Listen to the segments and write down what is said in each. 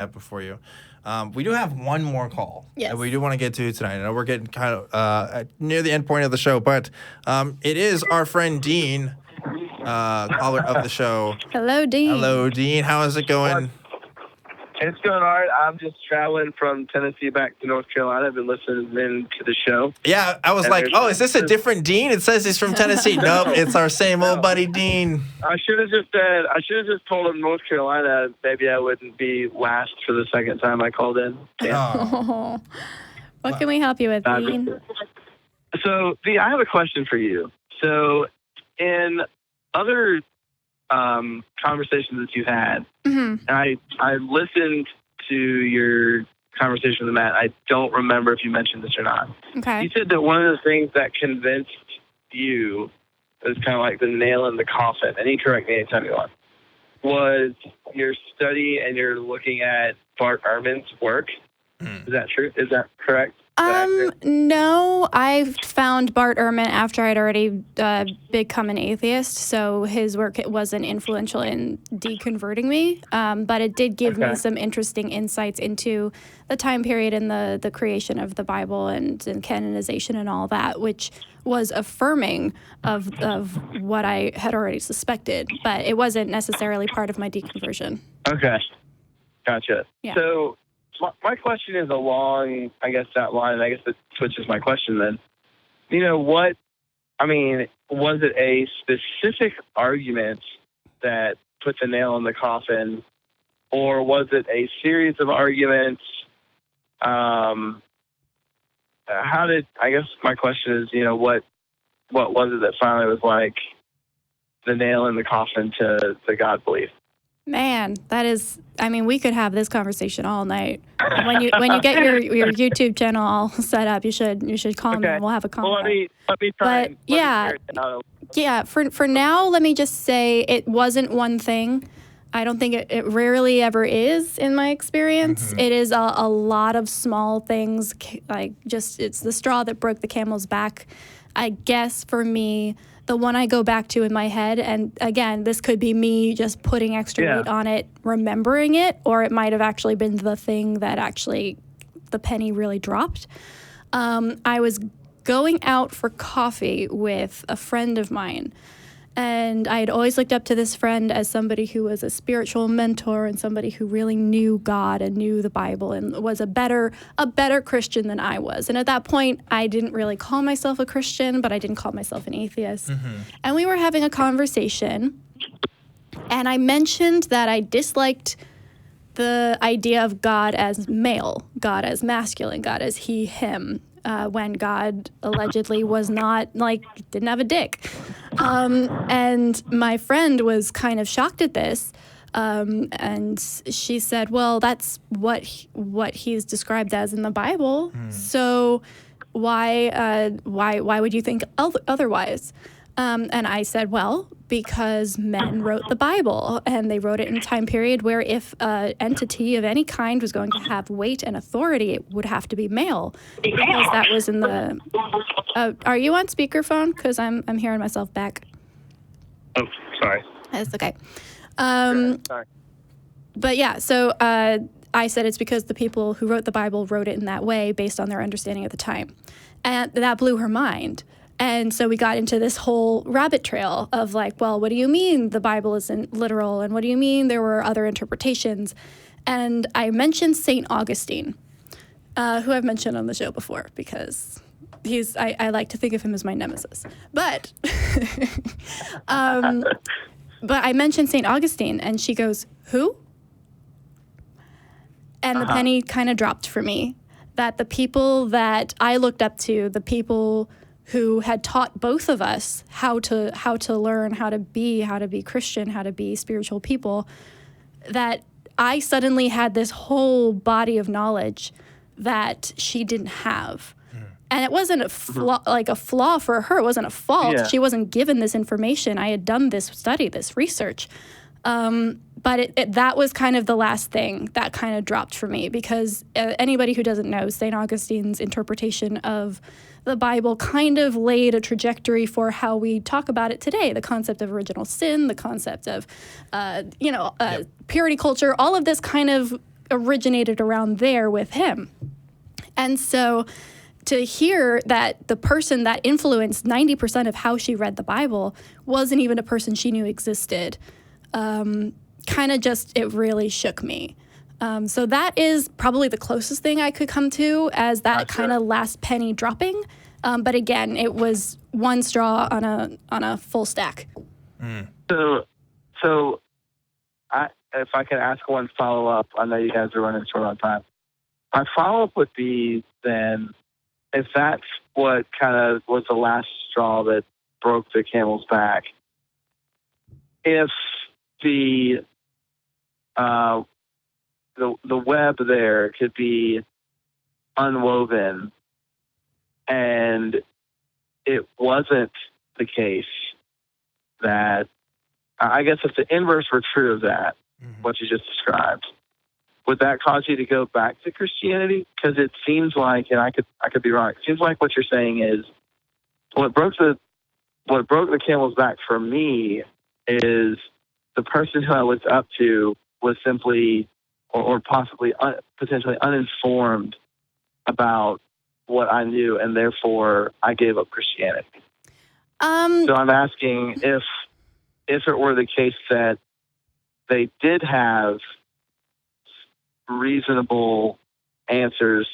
before you. We do have one more call that we do want to get to tonight. I know we're getting kind of near the end point of the show, but it is our friend Dean, caller of the show. Hello, Dean. Hello, Dean. How is it going? It's going all right. I'm just traveling from Tennessee back to North Carolina. I've been listening to the show. Yeah, I was like, oh, is this a different Dean? It says he's from Tennessee. Nope, it's our same old buddy Dean. I should have just told him North Carolina. Maybe I wouldn't be last for the second time I called in. Yeah. Oh. What can we help you with, Dean? So, I have a question for you. So, in other conversations that you've had, and I listened to your conversation with Matt. I don't remember if you mentioned this or not. Okay. You said that one of the things that convinced you was kind of like the nail in the coffin, and you correct me anytime you want, was your study and you're looking at Bart Ehrman's work. Is that true? Is that correct? No, I found Bart Ehrman after I'd already become an atheist, so his work wasn't influential in deconverting me, but it did give me some interesting insights into the time period and the creation of the Bible and canonization and all that, which was affirming of what I had already suspected, but it wasn't necessarily part of my deconversion. Okay, gotcha. Yeah. So my question is along, I guess, that line, and I guess it switches my question then. Was it a specific argument that put the nail in the coffin, or was it a series of arguments? I guess my question is, what was it that finally was like the nail in the coffin to the God belief? Man, that is, we could have this conversation all night. When you get your YouTube channel all set up, you should call me and we'll have a conversation. Well, let me try. For now, let me just say it wasn't one thing. I don't think it rarely ever is in my experience. It is a lot of small things, like it's the straw that broke the camel's back. I guess for me, the one I go back to in my head, and again, this could be me just putting extra weight on it, remembering it, or it might have actually been the thing that actually the penny really dropped. I was going out for coffee with a friend of mine, and I had always looked up to this friend as somebody who was a spiritual mentor and somebody who really knew God and knew the Bible and was a better Christian than I was. And at that point, I didn't really call myself a Christian, but I didn't call myself an atheist. And we were having a conversation, and I mentioned that I disliked the idea of God as male, God as masculine, God as he, him. When God allegedly was not, didn't have a dick. And my friend was kind of shocked at this. And she said, well, that's what he's described as in the Bible. So why would you think otherwise? And I said, well, because men wrote the Bible, and they wrote it in a time period where if an entity of any kind was going to have weight and authority, it would have to be male, because that was in the... are you on speakerphone? Because I'm hearing myself back. Oh, sorry. That's okay. Sorry. But yeah, so I said it's because the people who wrote the Bible wrote it in that way based on their understanding at the time. And that blew her mind. And so we got into this whole rabbit trail of well, what do you mean the Bible isn't literal? And what do you mean there were other interpretations? And I mentioned St. Augustine, who I've mentioned on the show before because I like to think of him as my nemesis. But, but I mentioned St. Augustine, and she goes, who? And the penny kind of dropped for me, that the people that I looked up to, the people who had taught both of us how to learn, how to be Christian, how to be spiritual people, that I suddenly had this whole body of knowledge that she didn't have. And it wasn't a flaw for her. It wasn't a fault. Yeah. She wasn't given this information. I had done this study, this research. But that was kind of the last thing that kind of dropped for me, because anybody who doesn't know, St. Augustine's interpretation of the Bible kind of laid a trajectory for how we talk about it today. The concept of original sin, the concept of, purity culture, all of this kind of originated around there with him. And so to hear that the person that influenced 90% of how she read the Bible wasn't even a person she knew existed, kind of just, it really shook me. So that is probably the closest thing I could come to as that kind of last penny dropping. But again, it was one straw on a full stack. So if I can ask one follow-up, I know you guys are running short on time. My follow-up would be then, if that's what kind of was the last straw that broke the camel's back, if the web there could be unwoven and it wasn't the case that, I guess if the inverse were true of that, what you just described, would that cause you to go back to Christianity? Because it seems like, and I could be wrong, it seems like what you're saying is what broke the camel's back for me is the person who I looked up to was simply or possibly potentially uninformed about what I knew, and therefore I gave up Christianity. So I'm asking if it were the case that they did have reasonable answers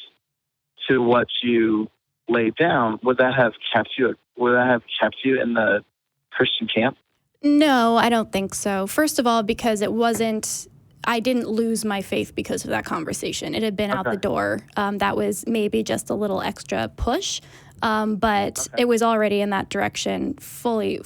to what you laid down, would that have kept you in the Christian camp? No, I don't think so. First of all, because I didn't lose my faith because of that conversation. It had been out the door. That was maybe just a little extra push, but it was already in that direction fully.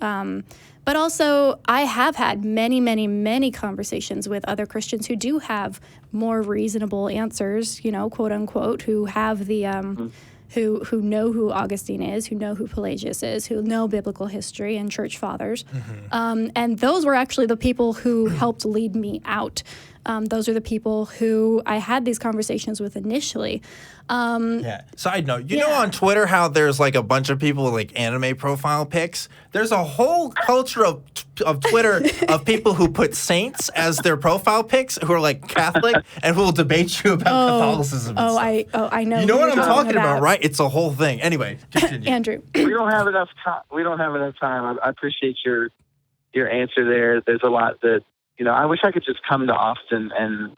But also, I have had many, many, many conversations with other Christians who do have more reasonable answers, quote unquote, who have the who know who Augustine is, who know who Pelagius is, who know biblical history and church fathers. And those were actually the people who helped lead me out. Those are the people who I had these conversations with initially. Side note, you know on Twitter how there's like a bunch of people with like anime profile pics? There's a whole culture of Twitter of people who put saints as their profile pics who are like Catholic and who will debate you about Catholicism. I know. You know what I'm talking about, right? It's a whole thing. Anyway, continue. Andrew. We don't have enough time. I appreciate your answer there. There's a lot that, I wish I could just come to Austin and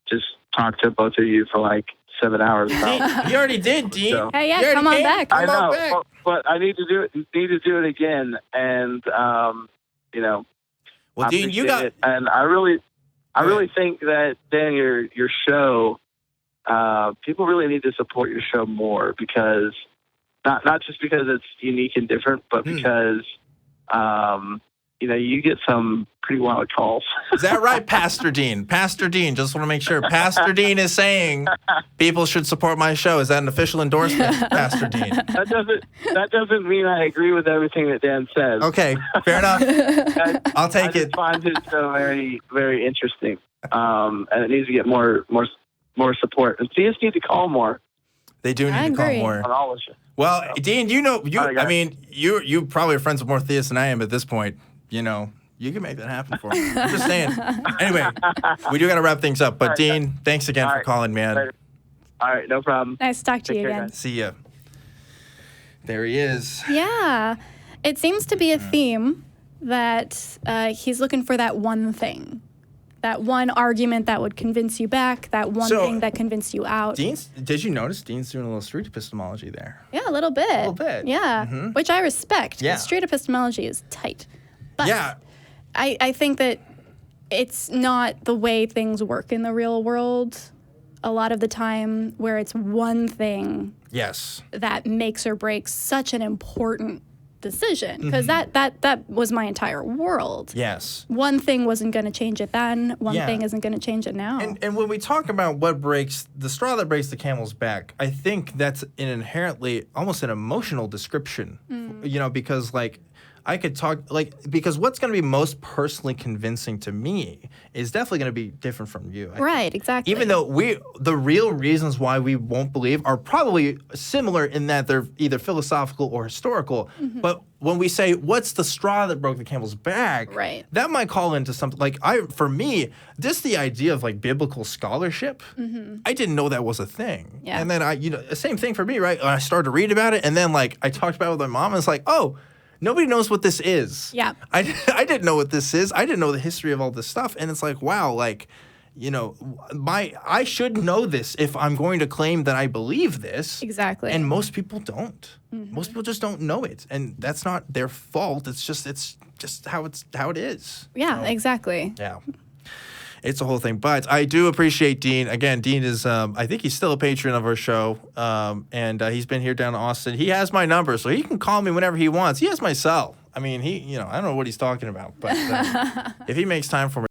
just talk to both of you for like 7 hours. You already did, Dean. So, hey, come on back. I know, but I need to do it again. And, well, Dean, you got it. And I really think that, Dan, your show, people really need to support your show more because not just because it's unique and different, but because, you get some pretty wild calls. Is that right, Pastor Dean? Pastor Dean, just want to make sure. Pastor Dean is saying people should support my show. Is that an official endorsement, Pastor Dean? That doesn't mean I agree with everything that Dan says. Okay, fair enough. I'll take it. I find his show very, very interesting, and it needs to get more support. And theists need to call more. They do need to call more. On all of you. Well, Dean, you probably are friends with more theists than I am at this point. You can make that happen for me. I'm just saying. Anyway, we do got to wrap things up. But, Dean, thanks again for calling, man. Later. All right, no problem. Nice to talk to you again. Guys. See ya. There he is. Yeah. It seems to be a theme that he's looking for that one thing, that one argument that would convince you back, that one thing that convinced you out. Did you notice Dean's doing a little street epistemology there? Yeah, a little bit. A little bit. Yeah, which I respect. Yeah. Street epistemology is tight. But I think that it's not the way things work in the real world a lot of the time, where it's one thing that makes or breaks such an important decision, because that was my entire world. Yes. One thing wasn't going to change it then. One thing isn't going to change it now. And when we talk about what breaks the straw that breaks the camel's back, I think that's an inherently almost an emotional description, because like I could talk, because what's going to be most personally convincing to me is definitely going to be different from you. Right, exactly. Even though the real reasons why we won't believe are probably similar in that they're either philosophical or historical. Mm-hmm. But when we say, what's the straw that broke the camel's back? Right. That might call into something for me, just the idea of biblical scholarship, I didn't know that was a thing. Yeah. And then the same thing for me, right? When I started to read about it, and then I talked about it with my mom, and it's oh, nobody knows what this is. Yeah. I didn't know what this is. I didn't know the history of all this stuff. And it's wow, I should know this if I'm going to claim that I believe this. Exactly. And most people don't. Mm-hmm. Most people just don't know it. And that's not their fault. It's just how it is. Yeah, exactly. Yeah. It's a whole thing. But I do appreciate Dean. Again, Dean is, I think he's still a patron of our show. And he's been here down in Austin. He has my number, so he can call me whenever he wants. He has my cell. I mean, I don't know what he's talking about. But if he makes time for me,